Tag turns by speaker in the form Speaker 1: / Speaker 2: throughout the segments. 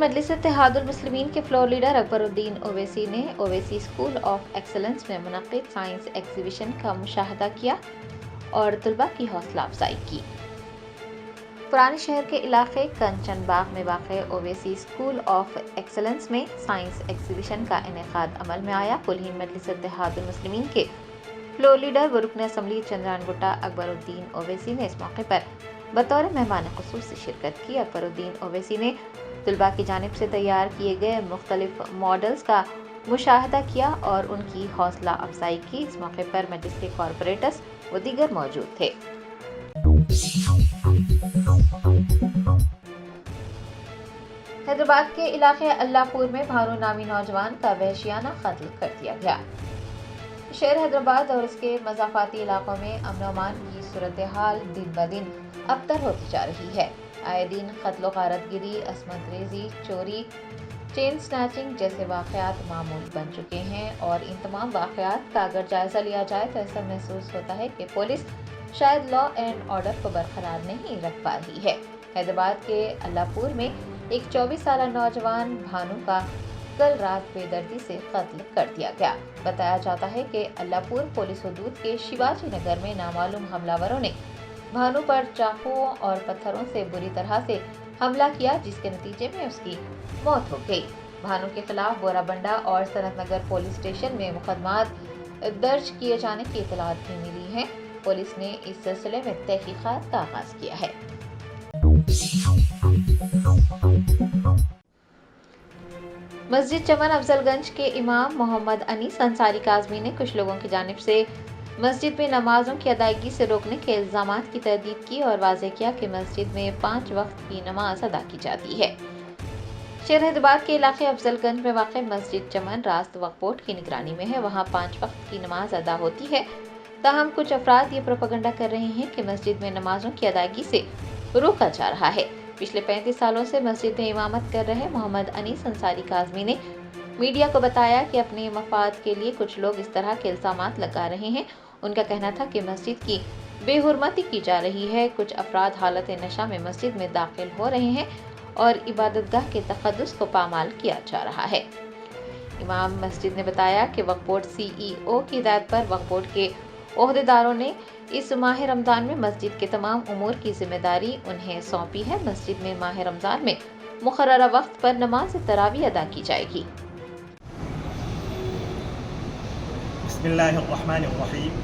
Speaker 1: مجلس اتحاد المسلمین کے فلور لیڈر اکبر الدین اویسی نے اویسی اسکول آف ایکسلنس میں منعقد سائنس ایگزیبیشن کا مشاہدہ کیا اور طلباء کی حوصلہ افزائی کی۔ پرانے شہر کے علاقے کنچن باغ میں واقع اویسی اسکول آف ایکسلنس میں سائنس ایگزیبیشن کا انعقاد عمل میں آیا۔ کل ہند مجلس اتحاد المسلمین کے فلور لیڈر و رکن اسمبلی چندران گٹا اکبر الدین اویسی نے اس موقع پر بطور مہمان خصوصی شرکت کی۔ اکبر الدین اویسی نے طلباء کی جانب سے تیار کیے گئے مختلف ماڈلز کا مشاہدہ کیا اور ان کی حوصلہ افزائی کی۔ اس موقع پر مجلس کے کارپوریٹرز و دیگر موجود تھے۔ حیدرآباد کے علاقے اللہ پور میں بھانو نامی نوجوان کا وحشیانہ قتل کر دیا گیا۔ شہر حیدرآباد اور اس کے مضافاتی علاقوں میں امن و امان کی صورتحال دن بدن ابتر ہوتی جا رہی ہے۔ آئے دن قتل و غارت گری، عصمت ریزی، چوری، چین سنیچنگ جیسے واقعات معمول بن چکے ہیں اور ان تمام واقعات کا اگر جائزہ لیا جائے تو ایسا محسوس ہوتا ہے کہ پولیس شاید لا اینڈ آرڈر کو برقرار نہیں رکھ پا رہی ہے۔ حیدرآباد کے اللہ پور میں ایک 24 سالہ نوجوان بھانو کا کل رات بے دردی سے قتل کر دیا گیا۔ بتایا جاتا ہے کہ اللہ پور پولیس حدود کے شیواجی نگر میں نامعلوم حملہ وروں نے بھانو پر چاقوؤں اور پتھروں سے بری طرح سے حملہ کیا، جس کے نتیجے میں اس کی موت ہو گئی۔ بھانو کے خلاف بورا بنڈا اور سنت نگر پولیس اسٹیشن میں مقدمات درج کیے جانے کی اطلاعات بھی ملی ہیں۔ پولیس نے اس سلسلے میں تحقیقات کا آغاز کیا ہے۔ مسجد چمن افضل گنج کے امام محمد انیس انصاری کاظمی نے کچھ لوگوں کی جانب سے مسجد میں نمازوں کی ادائیگی سے روکنے کے الزامات کی تردید کی اور واضح کیا کہ مسجد میں 5 وقت کی نماز ادا کی جاتی ہے۔ شہر حیدرآباد کے علاقے افضل گنج میں واقع مسجد چمن راست وقف بورڈ کی نگرانی میں ہے۔ وہاں 5 وقت کی نماز ادا ہوتی ہے، تاہم کچھ افراد یہ پروپیگنڈا کر رہے ہیں کہ مسجد میں نمازوں کی ادائیگی سے روکا جا رہا ہے۔ پچھلے 35 سالوں سے مسجد میں امامت کر رہے محمد انیس انصاری کاظمی نے میڈیا کو بتایا کہ اپنے مفاد کے لیے کچھ لوگ اس طرح کے الزامات لگا رہے ہیں۔ ان کا کہنا تھا کہ مسجد کی بے حرمتی کی جا رہی ہے، کچھ افراد حالت نشہ میں مسجد میں داخل ہو رہے ہیں اور عبادت گاہ کے تقدس کو پامال کیا جا رہا ہے۔ امام مسجد نے بتایا کہ وقف بورڈ CEO کی ہدایت پر وقف بورڈ کے عہدیداروں نے اس ماہ رمضان میں مسجد کے تمام امور کی ذمہ داری انہیں سونپی ہے۔ مسجد میں ماہ رمضان میں مقررہ وقت پر نماز تراویح ادا کی جائے گی۔
Speaker 2: بسم اللہ الرحمن الرحیم،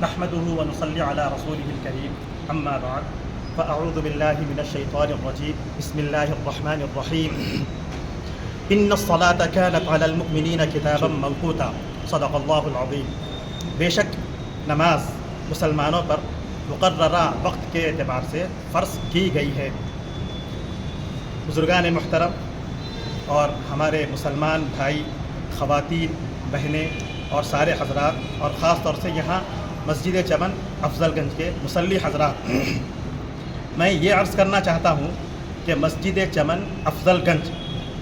Speaker 2: نحمده ونصلی علی رسوله الکریم، اما بعد فاعوذ باللہ من الشیطان الرجیم، بسم اللہ الرحمن الرحیم، ان الصلاة كانت علی المؤمنین کتابا موقوتا، صدق اللہ العظیم۔ بے شک نماز مسلمانوں پر مقررہ وقت کے اعتبار سے فرض کی گئی ہے۔ بزرگان محترم اور ہمارے مسلمان بھائی، خواتین، بہنیں اور سارے حضرات، اور خاص طور سے یہاں مسجد چمن افضل گنج کے مصلی حضرات، میں یہ عرض کرنا چاہتا ہوں کہ مسجد چمن افضل گنج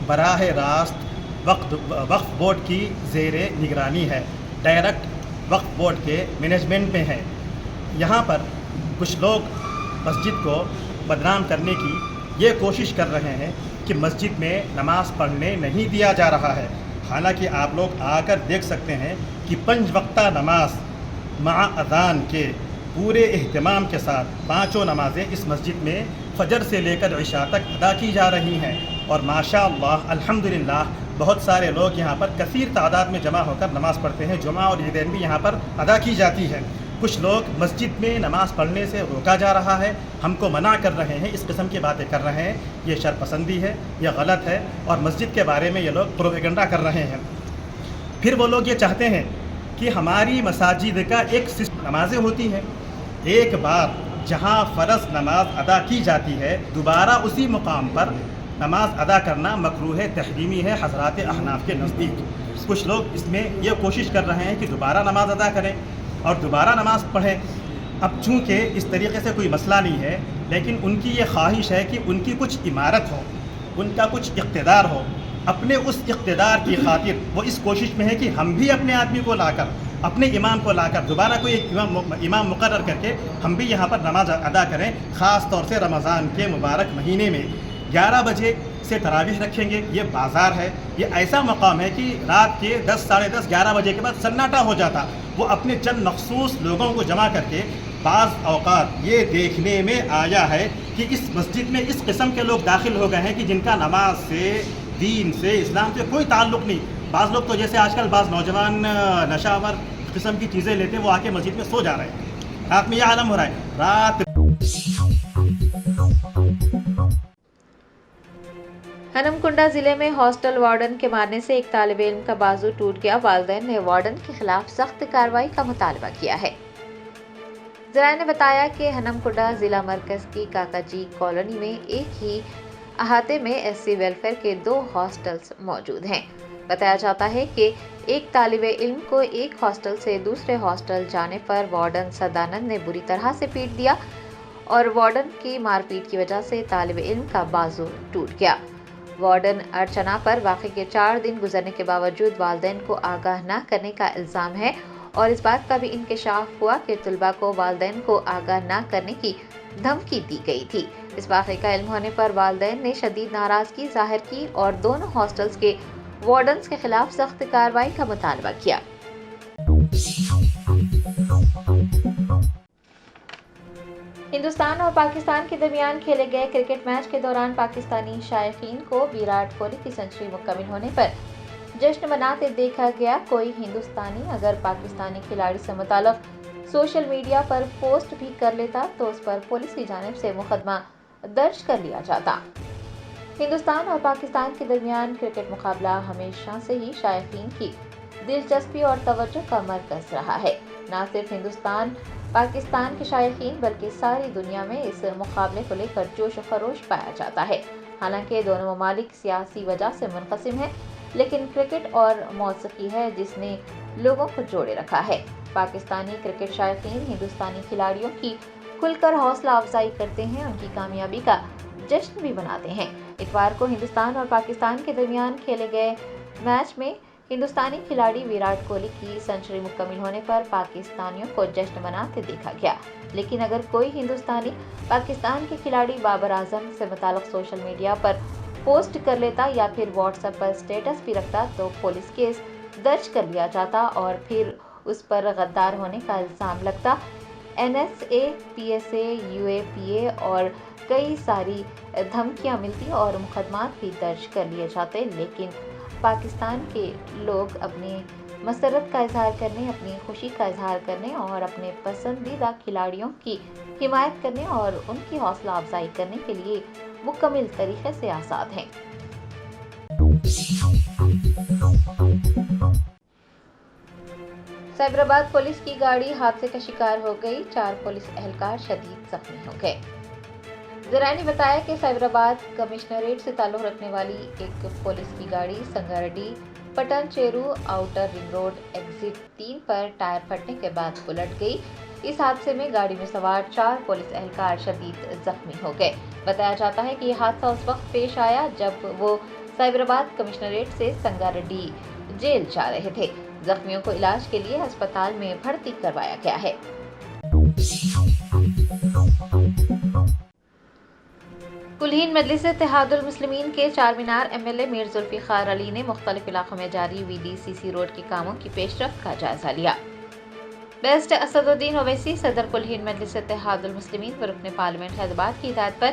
Speaker 2: براہ راست وقف بورڈ کی زیر نگرانی ہے، ڈائریکٹ وقف بورڈ کے مینجمنٹ میں ہے۔ یہاں پر کچھ لوگ مسجد کو بدنام کرنے کی یہ کوشش کر رہے ہیں کہ مسجد میں نماز پڑھنے نہیں دیا جا رہا ہے، حالانکہ آپ لوگ آ کر دیکھ سکتے ہیں کہ 5 وقتہ نماز مع اذان کے پورے اہتمام کے ساتھ 5 نمازیں اس مسجد میں فجر سے لے کر عشاء تک ادا کی جا رہی ہیں، اور ماشاء اللہ الحمدللہ بہت سارے لوگ یہاں پر کثیر تعداد میں جمع ہو کر نماز پڑھتے ہیں۔ جمعہ اور عیدین بھی یہاں پر ادا کی جاتی ہے۔ کچھ لوگ مسجد میں نماز پڑھنے سے روکا جا رہا ہے، ہم کو منع کر رہے ہیں، اس قسم کی باتیں کر رہے ہیں، یہ شرپسندی ہے، یہ غلط ہے، اور مسجد کے بارے میں یہ لوگ پروپیگنڈا کر رہے ہیں۔ پھر وہ لوگ یہ چاہتے ہیں کہ ہماری مساجد کا ایک نمازیں ہوتی ہیں، ایک بار جہاں فرض نماز ادا کی جاتی ہے دوبارہ اسی مقام پر نماز ادا کرنا مکروہ تحریمی ہے حضرات احناف کے نزدیک۔ کچھ لوگ اس میں یہ کوشش کر رہے ہیں کہ دوبارہ نماز ادا کریں اور دوبارہ نماز پڑھیں۔ اب چونکہ اس طریقے سے کوئی مسئلہ نہیں ہے، لیکن ان کی یہ خواہش ہے کہ ان کی کچھ عمارت ہو، ان کا کچھ اقتدار ہو، اپنے اس اقتدار کی خاطر وہ اس کوشش میں ہے کہ ہم بھی اپنے آدمی کو لا کر، اپنے امام کو لا کر دوبارہ کوئی ایک امام مقرر کر کے ہم بھی یہاں پر نماز ادا کریں، خاص طور سے رمضان کے مبارک مہینے میں 11 بجے سے تراویح رکھیں گے. یہ بازار ہے, یہ ایسا مقام ہے کہ رات کے 10 ساڑھے 10 11 بجے کے بعد سناٹا ہو جاتا. وہ اپنے چند مخصوص لوگوں کو جمع کر کے بعض اوقات یہ دیکھنے میں آیا ہے کہ اس مسجد میں اس قسم کے لوگ داخل ہو گئے ہیں کہ جن کا نماز سے, دین سے, اسلام سے کوئی تعلق نہیں. بعض لوگ تو جیسے آج کل بعض نوجوان نشہ آور قسم کی چیزیں لیتے ہیں, وہ آ کے مسجد میں سو جا رہے ہیں. رات میں یہ عالم ہو رہا ہے. رات
Speaker 1: ہنمکنڈا ضلع میں ہاسٹل وارڈن کے مارنے سے ایک طالب علم کا بازو ٹوٹ گیا. والدین نے وارڈن کے خلاف سخت کارروائی کا مطالبہ کیا ہے. ذرائع نے بتایا کہ ہنمکنڈا ضلع مرکز کی کاکا جی کالونی میں ایک ہی احاطے میں ایس سی ویلفیئر کے 2 ہاسٹلز موجود ہیں. بتایا جاتا ہے کہ ایک طالب علم کو ایک ہاسٹل سے دوسرے ہاسٹل جانے پر وارڈن سدانند نے بری طرح سے پیٹ دیا اور وارڈن کی مار پیٹ کی وجہ سے طالب علم کا بازو ٹوٹ گیا. وارڈن ارچنا پر واقعے کے 4 دن گزرنے کے باوجود والدین کو آگاہ نہ کرنے کا الزام ہے اور اس بات کا بھی انکشاف ہوا کہ طلباء کو والدین کو آگاہ نہ کرنے کی دھمکی دی گئی تھی. اس واقعے کا علم ہونے پر والدین نے شدید ناراضگی ظاہر کی اور دونوں ہاسٹلز کے وارڈنز کے خلاف سخت کارروائی کا مطالبہ کیا. ہندوستان اور پاکستان کے درمیان کھیلے گئے کرکٹ میچ کے دوران پاکستانی شائقین کو ویراٹ کوہلی کی سنچری مکمل ہونے پر جشن مناتے دیکھا گیا. کوئی ہندوستانی اگر پاکستانی کھلاڑی سے متعلق سوشل میڈیا پر پوسٹ بھی کر لیتا تو اس پر پولیس کی جانب سے مقدمہ درج کر لیا جاتا. ہندوستان اور پاکستان کے درمیان کرکٹ مقابلہ ہمیشہ سے ہی شائقین کی دلچسپی اور توجہ کا مرکز رہا ہے. نہ صرف ہندوستان پاکستان کے شائقین بلکہ ساری دنیا میں اس مقابلے کو لے کر جوش و خروش پایا جاتا ہے. حالانکہ دونوں ممالک سیاسی وجہ سے منقسم ہیں, لیکن کرکٹ اور موسیقی ہے جس نے لوگوں کو جوڑے رکھا ہے. پاکستانی کرکٹ شائقین ہندوستانی کھلاڑیوں کی کھل کر حوصلہ افزائی کرتے ہیں, ان کی کامیابی کا جشن بھی مناتے ہیں. اتوار کو ہندوستان اور پاکستان کے درمیان کھیلے گئے میچ میں ہندوستانی کھلاڑی ویراٹ کوہلی کی سنچری مکمل ہونے پر پاکستانیوں کو جشن مناتے دیکھا گیا. لیکن اگر کوئی ہندوستانی پاکستان کے کھلاڑی بابر اعظم سے متعلق سوشل میڈیا پر پوسٹ کر لیتا یا پھر واٹس ایپ پر سٹیٹس بھی رکھتا تو پولیس کیس درج کر لیا جاتا اور پھر اس پر غدار ہونے کا الزام لگتا. NSA, PSA, UAPA اور کئی ساری دھمکیاں ملتی اور مقدمات بھی درج کر لیے جاتے. لیکن پاکستان کے لوگ اپنی مسرت کا اظہار کرنے, اپنی خوشی کا اظہار کرنے اور اپنے پسندیدہ کھلاڑیوں کی حمایت کرنے اور ان کی حوصلہ افزائی کرنے کے لیے مکمل طریقے سے آزاد ہیں. سائبرآباد پولیس کی گاڑی حادثے کا شکار ہو گئی. 4 پولیس اہلکار شدید زخمی ہو گئے. ذرائع نے بتایا کہ سائبرآباد کمشنریٹ سے تعلق رکھنے والی ایک پولیس کی گاڑی سنگاریڈی پٹن چیرو آؤٹر رنگ روڈ ایگزٹ 3 پر ٹائر پھٹنے کے بعد الٹ گئی. اس حادثے میں گاڑی میں سوار 4 پولیس اہلکار شدید زخمی ہو گئے. بتایا جاتا ہے کہ یہ حادثہ اس وقت پیش آیا جب وہ سائبرآباد کمشنریٹ سے سنگاریڈی جیل جا رہے تھے. زخمیوں کو علاج کے لیے ہسپتال میں بھرتی کروایا گیا ہے. کلہین مجلس اتحاد المسلمین کے چارمینار MLA میر ذوالفقار علی نے مختلف علاقوں میں جاری VDCC روڈ کے کاموں کی پیش رفت کا جائزہ لیا. بیسٹ اسد الدین اویسی صدر کلہین مجلس اتحاد المسلمین و رکن پارلیمنٹ حیدرآباد کی ہدایت پر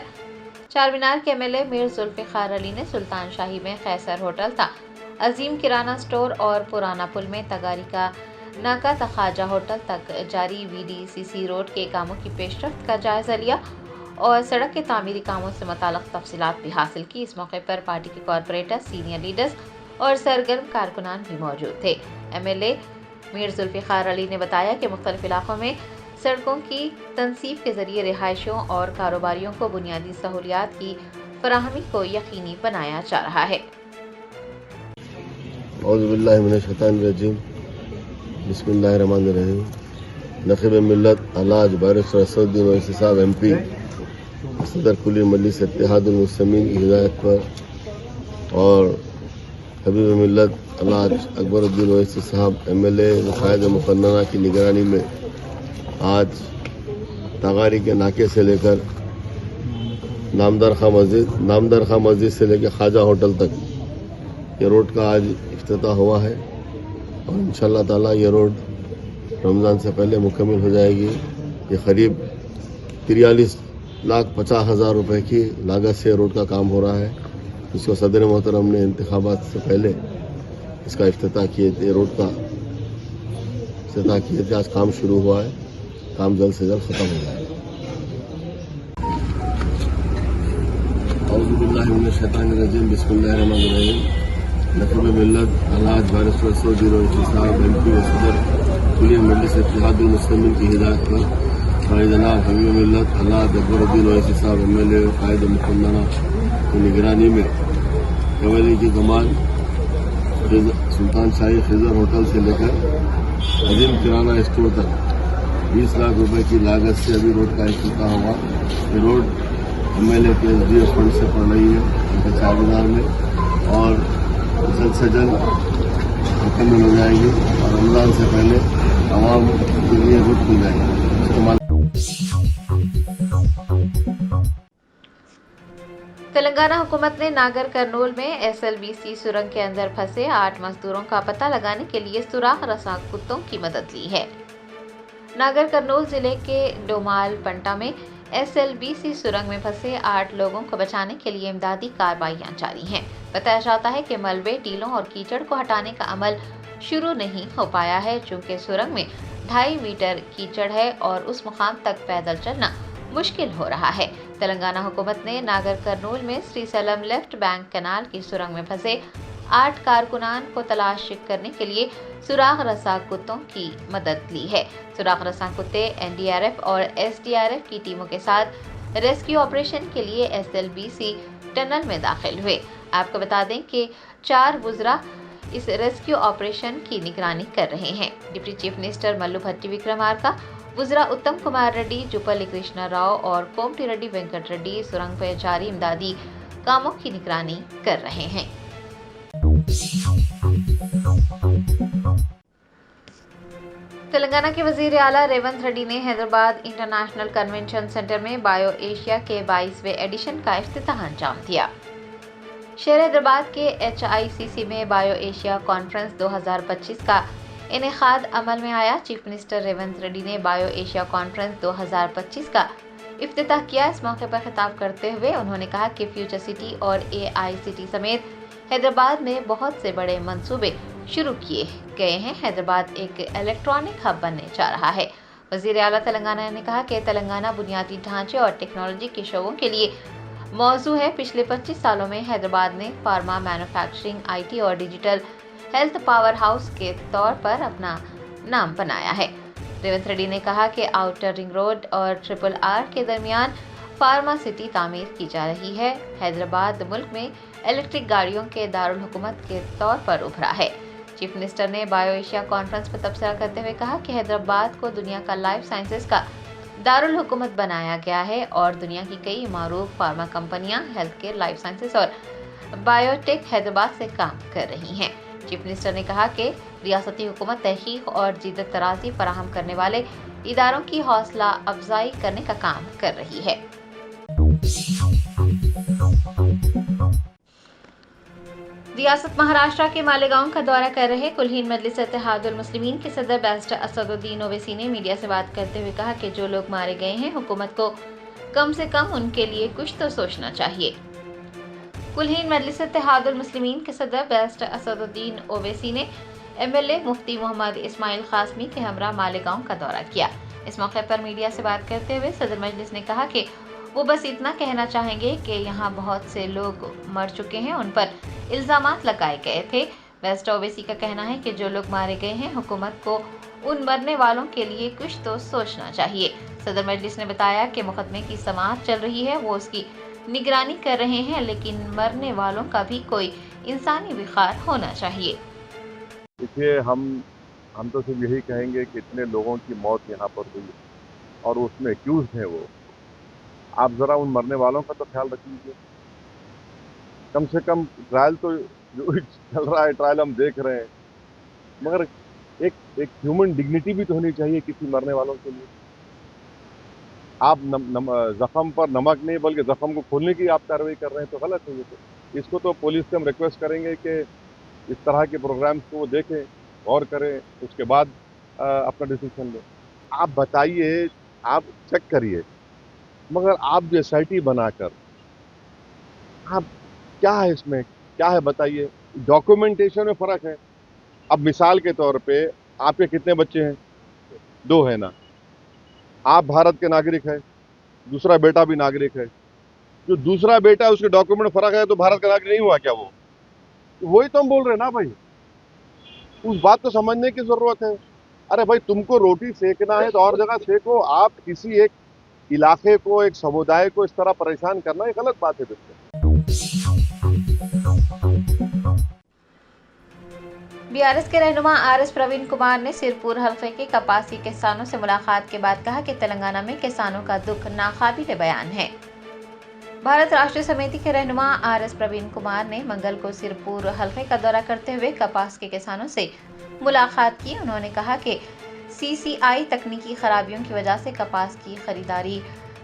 Speaker 1: چارمینار کے MLA میر ذوالفقار علی نے سلطان شاہی میں خیسر ہوٹل تا عظیم کرانہ سٹور اور پرانا پل میں تگاری کا ناکا تا خواجہ ہوٹل تک جاری VDCC روڈ کے کاموں کی پیش رفت کا جائزہ لیا اور سڑک کے تعمیری کاموں سے متعلق تفصیلات بھی حاصل کی. اس موقع پر پارٹی کے کارپوریٹر, سینئر لیڈرز اور سرگرم کارکنان بھی موجود تھے. MLA میر ذوالفقار علی نے بتایا کہ مختلف علاقوں میں سڑکوں کی تنصیب کے ذریعے رہائشیوں اور کاروباریوں کو بنیادی سہولیات کی فراہمی کو یقینی بنایا جا رہا ہے.
Speaker 3: اعوذ باللہ من الشیطان الرجیم, بسم اللہ الرحمن الرحیم. نقیب ملت علاج بارسٹر اسد الدین اویسی صاحب MP صدر کلہین مجلس اتحاد المسلمین کی ہدایت پر اور حبیب ملت علاج اکبر الدین اویسی صاحب MLA قائد مقننہ کی نگرانی میں آج تغاری کے ناکے سے لے کر नामदार खां मस्जिद से लेकर ख्वाजा होटल तक ये रोड का आज इफ्तिताह हुआ है और इंशाअल्लाह ताला ये रोड रमज़ान से पहले मुकम्मल हो जाएगी। ये करीब 43,50,000 रुपए की लागत से रोड का काम हो रहा है, जिसको सदर मोहतरम ने इंतखाबात से पहले इसका इफ्तिताह किए थे। रोड का इफ्तिताह किए थे, आज काम शुरू हुआ है, काम जल्द से जल्द ख़त्म हो जाएगा। औज़ुबिल्लाहिमिनश्शैतानिर्रजीम, बिस्मिल्लाहिर्रहमानिर्रहीम। नक़ीब मिल्लत अलहाज बैरिस्टर सऊदी रईसी साहब MP व सदर कुलिया मजलिस इत्तेहादुल मुस्लिमीन की हिदायत पर भाई जनाब हबीब मिल्लत अलहाज अकबरुद्दीन रईसी साहब MLA कायद मुकन्ना की निगरानी में कवेली की कमान सुल्तान शाही खिजर होटल से लेकर अजीम किराना स्टोर तक 20 लाख रुपए की लागत से अभी रोड का इफ्तिताह हुआ। ये रोड MLA PSDF फंड से पड़ रही है उनके चारमीनार में और जल्द से जल्द मुकम्मल हो जाएगी और रमज़ान से पहले आवाम के लिए रोड खुल जाएगी।
Speaker 1: तेलंगाना हुकूमत ने नागर कर्नूल में SLBC सुरंग के अंदर फंसे 8 मजदूरों का पता लगाने के लिए सुराख रसा कुत्तों की मदद ली है। नागर कर्नूल जिले के डोमाल पंटा में SLBC सुरंग में फंसे 8 लोगों को बचाने के लिए इमदादी कार्रवाइयां जारी हैं। बताया जाता है कि मलबे, टीलों और कीचड़ को हटाने का अमल शुरू नहीं हो पाया है, चूंकि सुरंग में 2.5 मीटर कीचड़ है और उस मुकाम तक पैदल चलना मुश्किल हो रहा है। तेलंगाना हुकूमत ने नागर कर्नूल में श्रीसलम लेफ्ट बैंक कैनाल की सुरंग में फंसे 8 कारकुनान को तलाश करने के लिए सुराख रसा कुत्तों की मदद ली है। सुराख रसा कुत्ते NDRF और SDRF की टीमों के साथ रेस्क्यू ऑपरेशन के लिए SLBC टनल में दाखिल हुए। आपको बता दें कि 4 वुज़रा इस रेस्क्यू ऑपरेशन की निगरानी कर रहे हैं। डिप्टी चीफ मिनिस्टर मल्लू भट्टी विक्रमार्का, वुज़रा उत्तम कुमार रेड्डी, जुपल्ली कृष्णा राव और कोमटी रेड्डी वेंकट रेड्डी सुरंग पर जारी इमदादी कामों की निगरानी कर रहे हैं। तेलंगाना के वजीर आला रेवंत रेड्डी ने हैदराबाद इंटरनेशनल कन्वेंशन सेंटर में बायो एशिया के 22वें एडिशन का इफ्तिताह अंजाम दिया। शहर हैदराबाद के HICC में बायो एशिया कॉन्फ्रेंस 2025 का इनेकाद अमल में आया। चीफ मिनिस्टर रेवंत रेड्डी ने बायो एशिया कॉन्फ्रेंस 2025 का इफ्तिताह किया। इस मौके पर खिताब करते हुए उन्होंने कहा कि फ्यूचर सिटी और AICT समेत हैदराबाद में बहुत से बड़े मंसूबे शुरू किए गए हैं। हैदराबाद एक इलेक्ट्रॉनिक हब बनने जा रहा है। वजीर आला तेलंगाना ने कहा कि तेलंगाना बुनियादी ढांचे और टेक्नोलॉजी के शोबों के लिए मौजू है। पिछले 25 सालों में हैदराबाद ने फार्मा, मैन्युफैक्चरिंग, IT और डिजिटल हेल्थ पावर हाउस के तौर पर अपना नाम बनाया है। रेवंत रेड्डी ने कहा कि आउटर रिंग रोड और RRR के दरमियान फार्मा सिटी तामीर की जा रही है। हैदराबाद मुल्क में इलेक्ट्रिक गाड़ियों के दारुल हुकूमत के तौर पर उभरा है। चीफ मिनिस्टर ने बायो एशिया कॉन्फ्रेंस पर तबसरा करते हुए कहा कि हैदराबाद को दुनिया का लाइफ साइंसेज का दारुल हुकूमत बनाया गया है और दुनिया की कई मारूफ फार्मा कंपनियां हेल्थ केयर, लाइफ साइंसेज और बायोटेक हैदराबाद से काम कर रही हैं। चीफ मिनिस्टर ने कहा कि रियासती हुकूमत तहकीक और जीदत तराजी फराहम करने वाले इदारों की हौसला अफजाई करने का काम कर रही है। रियासत महाराष्ट्र के मालेगांव का दौरा कर रहे कुलहीन मजलिस इत्तेहादुल मुस्लिमीन के सदर बैरिस्टर असदुद्दीन ओवैसी ने मीडिया से बात करते हुए कहा कि जो लोग मारे गए हैं, हुकूमत को कम से कम उनके लिए कुछ तो सोचना चाहिए। कुलहीन मजलिस इत्तेहादुल मुस्लिमीन के सदर बैरिस्टर असदुद्दीन ओवैसी ने MLA मुफ्ती मोहम्मद इस्माइल कासमी के हमरा मालेगांव का दौरा किया। इस मौके पर मीडिया से बात करते हुए सदर मजलिस ने कहा कि वो बस इतना कहना चाहेंगे कि यहाँ बहुत से लोग मर चुके हैं, उन पर इल्ज़ामात लगाए गए थे। बैरिस्टर ओवैसी का कहना है कि जो लोग मारे गए हैं, हुकूमत को उन मरने वालों के लिए कुछ तो सोचना चाहिए। सदर मजलिस ने बताया कि मुकदमे की समाअत चल रही है, वो उसकी निगरानी कर रहे हैं, लेकिन मरने वालों का भी कोई इंसानी विकार होना चाहिए।
Speaker 4: देखिए, हम तो सिर्फ यही कहेंगे कि इतने लोगों की मौत यहाँ पर हुई और उसमें एक्यूज हैं वो, आप ज़रा उन मरने वालों का तो ख्याल रख लीजिए। कम से कम ट्रायल तो जो चल रहा है, ट्रायल हम देख रहे हैं, मगर एक ह्यूमन डिग्निटी भी तो होनी चाहिए किसी मरने वालों के लिए। आप जख्म पर नमक नहीं बल्कि जख्म को खोलने की आप कार्रवाई कर रहे हैं, तो गलत है ये। तो इसको तो पुलिस से हम रिक्वेस्ट करेंगे कि इस तरह के प्रोग्राम्स को वो देखें, गौर करें, उसके बाद अपना डिसीजन लें। आप बताइए, आप चेक करिए, मगर आप जो एसआईटी बनाकर आप क्या है इसमें, क्या है बताइए? डॉक्यूमेंटेशन में फर्क है। अब मिसाल के तौर पे आपके कितने बच्चे हैं? 2 है ना? आप भारत के नागरिक हैं, दूसरा बेटा भी नागरिक है। जो दूसरा बेटा है उसके डॉक्यूमेंट में फर्क है तो भारत का नागरिक नहीं हुआ क्या वो? वही तो हम बोल रहे हैं ना भाई, उस बात को समझने की जरूरत है। अरे भाई, तुमको रोटी सेकना है तो और जगह सेको, आप किसी एक इलाके को, एक समुदाय को इस तरह परेशान करना, ये गलत बात है बिल्कुल।
Speaker 1: बीआरएस के रहनुमा आरएस प्रवीण कुमार ने सिरपुर हलके के कपासी किसानों से मुलाकात के बाद कहा कि तेलंगाना में किसानों का दुख नाकाबिले बयान है। भारत राष्ट्रीय समिति के रहनुमा आरएस प्रवीण कुमार ने मंगल को सिरपुर हलके का दौरा करते हुए कपास के किसानों से मुलाकात की। उन्होंने कहा कि सीसीआई तकनीकी खराबियों की वजह से कपास की खरीदारी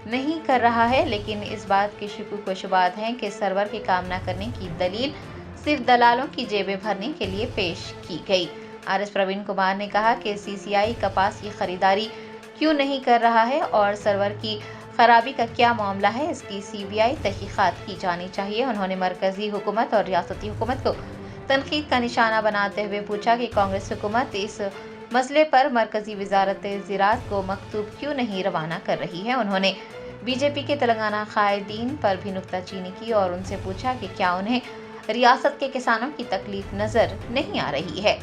Speaker 1: नहीं कर रहा है, लेकिन इस बात के शुकूक व शुबात हैं कि सर्वर के काम न करने की दलील सिर्फ दलालों की जेबें भरने के लिए पेश की गई। आरएस प्रवीण कुमार ने कहा कि सीसीआई कपास की खरीदारी क्यों नहीं कर रहा है और सर्वर की खराबी का क्या मामला है, इसकी सीबीआई तहकीकात की जानी चाहिए। उन्होंने मरकजी हुकूमत और रियासती हुकूमत को तनकीद का निशाना बनाते हुए पूछा कि कांग्रेस हुकूमत इस मसले पर मरकजी वजारत ज़राअत को मकतूब क्यों नहीं रवाना कर रही है। उन्होंने बीजेपी के तेलंगाना कायदीन पर भी नुक्ताचीनी की और उनसे पूछा कि क्या उन्हें रियासत के किसानों की तकलीफ नजर नहीं आ रही है।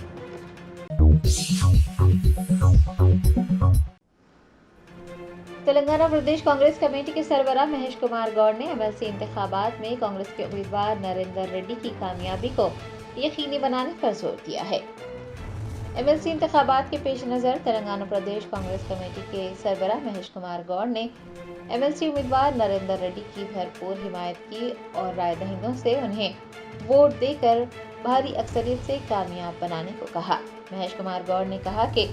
Speaker 1: तेलंगाना प्रदेश कांग्रेस कमेटी के सरबराह महेश कुमार गौड़ ने एमएलसी इंतखाबात में कांग्रेस के उम्मीदवार नरेंद्र रेड्डी की कामयाबी को यकीनी बनाने पर जोर दिया है। एमएलसी इंतखाबात के पेश नज़र तेलंगाना प्रदेश कांग्रेस कमेटी के सरबराह महेश कुमार गौड़ ने एमएलसी उम्मीदवार नरेंद्र रेड्डी की भरपूर हिमायत की और राय दहिंदों से उन्हें वोट देकर भारी अक्सरियत से कामयाब बनाने को कहा। महेश कुमार गौड़ ने कहा कि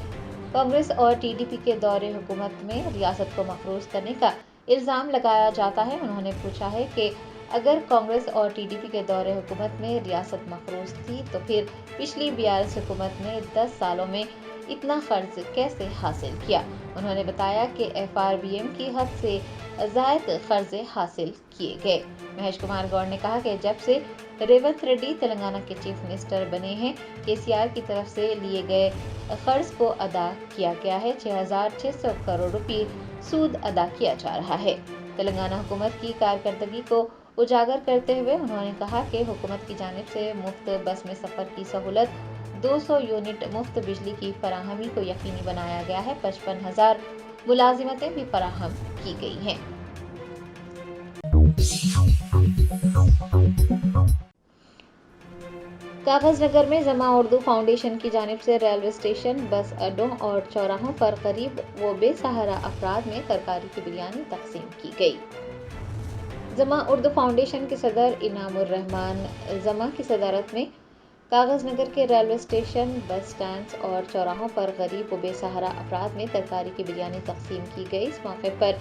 Speaker 1: कांग्रेस और टीडीपी के दौरे हुकूमत में रियासत को मफरूज करने का इल्ज़ाम लगाया जाता है। उन्होंने पूछा है कि अगर कांग्रेस और टीडीपी के दौरे हुकूमत में रियासत मफरूज थी तो फिर पिछली बीआरएस हुकूमत ने 10 सालों में इतना खर्च कैसे हासिल किया। उन्होंने बताया कि एफआरबीएम की हद से ज़ायद कर्जे हासिल किए गए। महेश कुमार गौड़ ने कहा कि जब से रेवंत रेड्डी तेलंगाना के चीफ मिनिस्टर बने हैं, केसीआर की तरफ से लिए गए कर्ज को अदा किया गया है। 6,600 करोड़ रुपए सूद अदा किया जा रहा है। तेलंगाना हुकूमत की कारकर्दगी को उजागर करते हुए उन्होंने कहा कि हुकूमत की जानिब से मुफ्त बस में सफ़र की सहूलत, 200 यूनिट मुफ्त बिजली की फराहमी को यकीनी बनाया गया है। 55,000 मुलाजिमतें भी फराहम की गई हैं। कागज नगर में जमा उर्दू फाउंडेशन की जानिब से रेलवे स्टेशन, बस अड्डों और चौराहों पर गरीब व बेसहारा अफराद में तरकारी की बिरयानी तकसीम की गई। जमा उर्दू फाउंडेशन के सदर इनामुर रहमान जमा की सदारत में कागज नगर के रेलवे स्टेशन, बस स्टैंड्स और चौराहों पर गरीब व बेसहारा अफराद में तरकारी की बिरयानी तकसीम की गई। इस मौके पर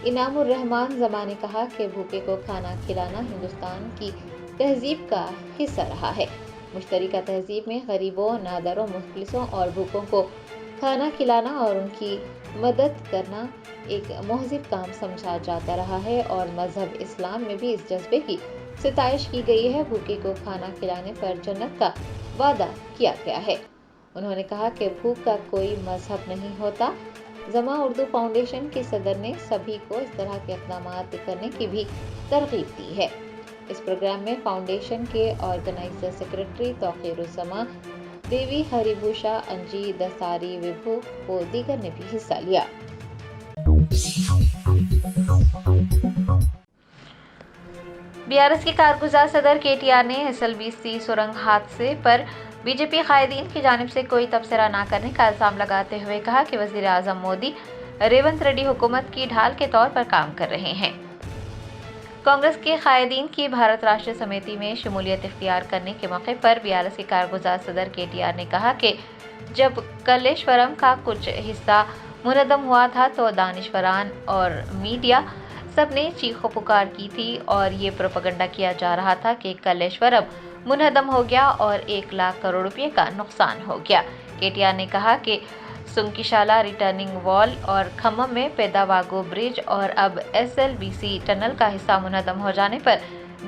Speaker 1: इनामुर रहमान जमा ने कहा कि भूखे को खाना खिलाना हिंदुस्तान की तहजीब का हिस्सा रहा है। मुश्तरका तहजीब में गरीबों, नादरों, मुफलिसों और भूखों को खाना खिलाना और उनकी मदद करना एक महज़िब काम समझा जाता रहा है और मजहब इस्लाम में भी इस जज्बे की सिताइश की गई है। भूखे को खाना खिलाने पर जन्नत का वादा किया गया है। उन्होंने कहा कि भूख का कोई मजहब नहीं होता। जमा उर्दू फाउंडेशन के सदर ने सभी को इस तरह के इक़दामात करने की भी तरगीब दी है। इस प्रोग्राम में फाउंडेशन के ऑर्गेनाइजर सेक्रेटरी तौक़ीरुज़्ज़मा, देवी हरिभूषा, अंजी दसारी, विभू व दीगर ने भी हिस्सा लिया। बीआरएस के कारगुजार सदर केटीआर ने SLBC सुरंग हादसे पर बीजेपी कायदीन की जानिब से कोई तबसरा न करने का इल्ज़ाम लगाते हुए कहा कि वज़ीर आज़म मोदी रेवंत रेड्डी हुकूमत की ढाल के तौर पर काम कर रहे हैं। कांग्रेस के कायदीन की भारत राष्ट्रीय समिति में शमूलियत इख्तियार करने के मौके पर बीआरएस के कारगुजार सदर केटीआर ने कहा कि जब कलेश्वरम का कुछ हिस्सा मुनद्दम हुआ था तो दानिशवरान और मीडिया सबने चीखो पुकार की थी और ये प्रोपेगेंडा किया जा रहा था कि कलेश्वरम मुनहदम हो गया और 1 लाख करोड़ रुपए का नुकसान हो गया। केटीआर ने कहा कि सुंकीशाला रिटर्निंग वॉल और खम्मम में पेदावागो ब्रिज और अब SLBC टनल का हिस्सा मुनहदम हो जाने पर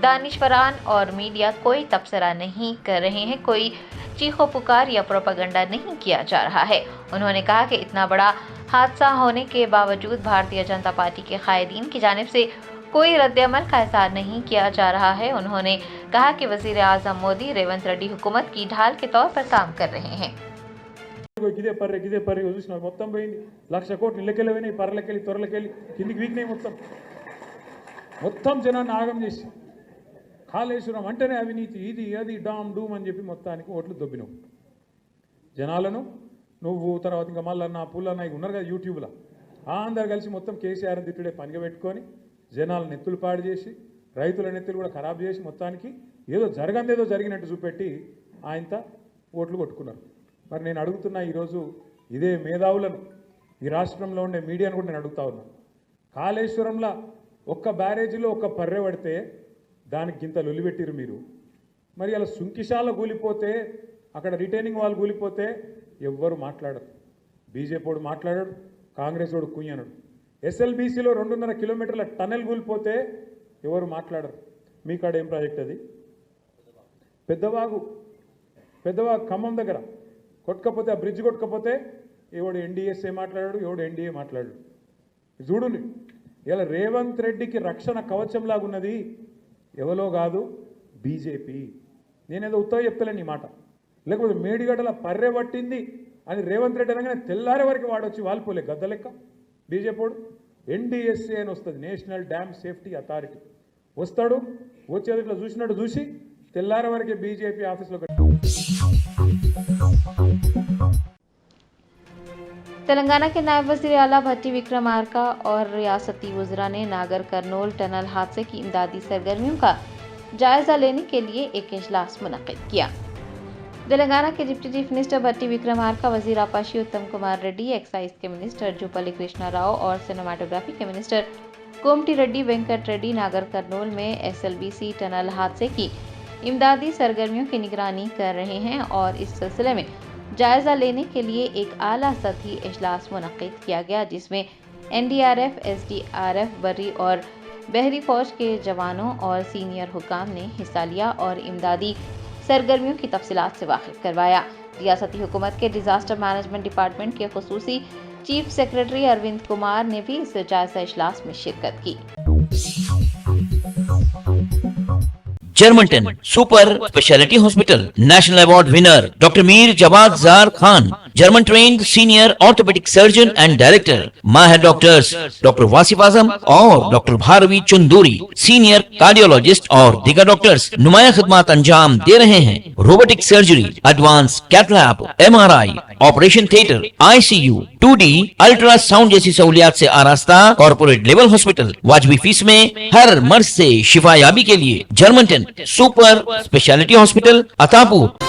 Speaker 1: दानिशवरान और मीडिया कोई तबसरा नहीं कर रहे हैं, कोई चीखो पुकार या प्रोपेगेंडा नहीं किया जा रहा है। उन्होंने कहा कि इतना बड़ा हादसा होने के बावजूद भारतीय जनता पार्टी के कायदीन की जानिब से कोई रद्द-ए-अमल का इज़हार नहीं किया जा रहा है। उन्होंने कहा कि वज़ीर आज़म मोदी रेवंत रेड्डी हुकूमत की ढाल के तौर पर काम कर रहे हैं।
Speaker 5: గిదే పర్రె చూసినారు మొత్తం పోయింది 1,00,000 కోట్లు ఇళ్ళకెళ్ళి పోయినాయి, పర్రెలకెళ్ళి తొరలకెళ్ళి కిందికి వీకినాయి, మొత్తం జనాన్ని ఆగం చేసి కాళేశ్వరం అంటేనే అవినీతి, ఇది అది డామ్ డూమ్ అని చెప్పి మొత్తానికి ఓట్లు దొబ్బినావు జనాలను. నువ్వు తర్వాత ఇంకా మళ్ళీ పుల్లన్న ఉన్నారు కదా యూట్యూబ్లో, అందరు కలిసి మొత్తం కేసీఆర్ తిట్టుడే పనిగా పెట్టుకొని జనాలను నెత్తులు పాడు చేసి రైతుల నెత్తులు కూడా ఖరాబ్ చేసి మొత్తానికి ఏదో జరగందేదో జరిగినట్టు చూపెట్టి ఆయనతో ఓట్లు కొట్టుకున్నారు. మరి నేను అడుగుతున్నా, ఈరోజు ఇదే మేధావులను, ఈ రాష్ట్రంలో ఉండే మీడియాను కూడా నేను అడుగుతా ఉన్నా, కాళేశ్వరంలో ఒక్క బ్యారేజీలో ఒక్క పర్రె పడితే దానికి ఇంత లొలిపెట్టిరు మీరు. మరి అలా సుంకిశాల కూలిపోతే, అక్కడ రిటైనింగ్ వాల్ కూలిపోతే ఎవ్వరు మాట్లాడరు. బీజేపీ వాడు మాట్లాడాడు, కాంగ్రెస్ వాడు కుయ్యనడు. SLBCలో 2.5 కిలోమీటర్ల టనెల్ కూలిపోతే ఎవరు మాట్లాడరు. మీ కాడ ఏం ప్రాజెక్ట్ అది? పెద్దవాగు ఖమ్మం దగ్గర కొట్టకపోతే, ఆ బ్రిడ్జ్ కొట్టకపోతే ఎవడు NDSA మాట్లాడాడు, ఎవడు NDA మాట్లాడాడు. చూడండి, ఇలా రేవంత్ రెడ్డికి రక్షణ కవచంలాగా ఉన్నది ఎవరో కాదు, బీజేపీ. నేనేదో ఉత్తగా చెప్తలేను ఈ మాట. లేకపోతే మేడిగడ్డల పర్రె పట్టింది అని రేవంత్ రెడ్డి అనగానే తెల్లారే వరకు వాడొచ్చి వాలిపోలే గద్ద లెక్క బీజేపీ వాడు. NDSA అని వస్తుంది, నేషనల్ డ్యామ్ సేఫ్టీ అథారిటీ. వస్తాడు, వచ్చేది ఇట్లా చూసినట్టు చూసి తెల్లారే వరకే బీజేపీ ఆఫీస్లో.
Speaker 1: तेलंगाना के नायब वज़ीर आला भट्टी विक्रमार्का और रियासती वज़रा ने नागर कर्नूल टनल हादसे की इमदादी सरगर्मियों का जायजा लेने के लिए एक इजलास मुनक़्क़िद किया। तेलंगाना के डिप्टी चीफ मिनिस्टर भट्टी विक्रमार्का, वज़ीर आपाशी उत्तम कुमार रेड्डी, एक्साइज के मिनिस्टर जुपल्ली कृष्णा राव और सिनेमाटोग्राफी के मिनिस्टर कोमटी रेड्डी वेंकट रेड्डी नागर कर्नूल में SLBC टनल हादसे की इमदादी सरगर्मियों की निगरानी कर रहे हैं और इस सिलसिले में जायजा लेने के लिए एक आला सतही इजलास मुनक़्क़िद किया गया, जिसमें NDRF, SDRF, बर्री और बहरी फौज के जवानों और सीनियर हुकाम ने हिस्सा लिया और इमदादी सरगर्मियों की तफसीलात से वाकिफ करवाया। रियासती हुकूमत के डिजास्टर मैनेजमेंट डिपार्टमेंट के खुसूसी चीफ सेक्रेटरी अरविंद कुमार ने भी इस जायजा इजलास में शिरकत की।
Speaker 6: जर्मनटन super speciality hospital national award winner doctor Mir Jawad Zar Khan, German trained senior orthopaedic surgeon and director, माहिर डॉक्टर्स डॉक्टर वासिफ आजम और doctor Bharvi Chanduri, senior cardiologist और दीगर डॉक्टर्स नुमाया खिदमत अंजाम दे रहे हैं। Robotic surgery, advance cath lab, MRI, operation theatre, ICU, 2D ultrasound जैसी सहूलियात से आरास्ता कॉर्पोरेट लेवल हॉस्पिटल। वाजबी फीस में हर मर्ज से शिफायाबी के लिए Germanton super speciality hospital, Attapur.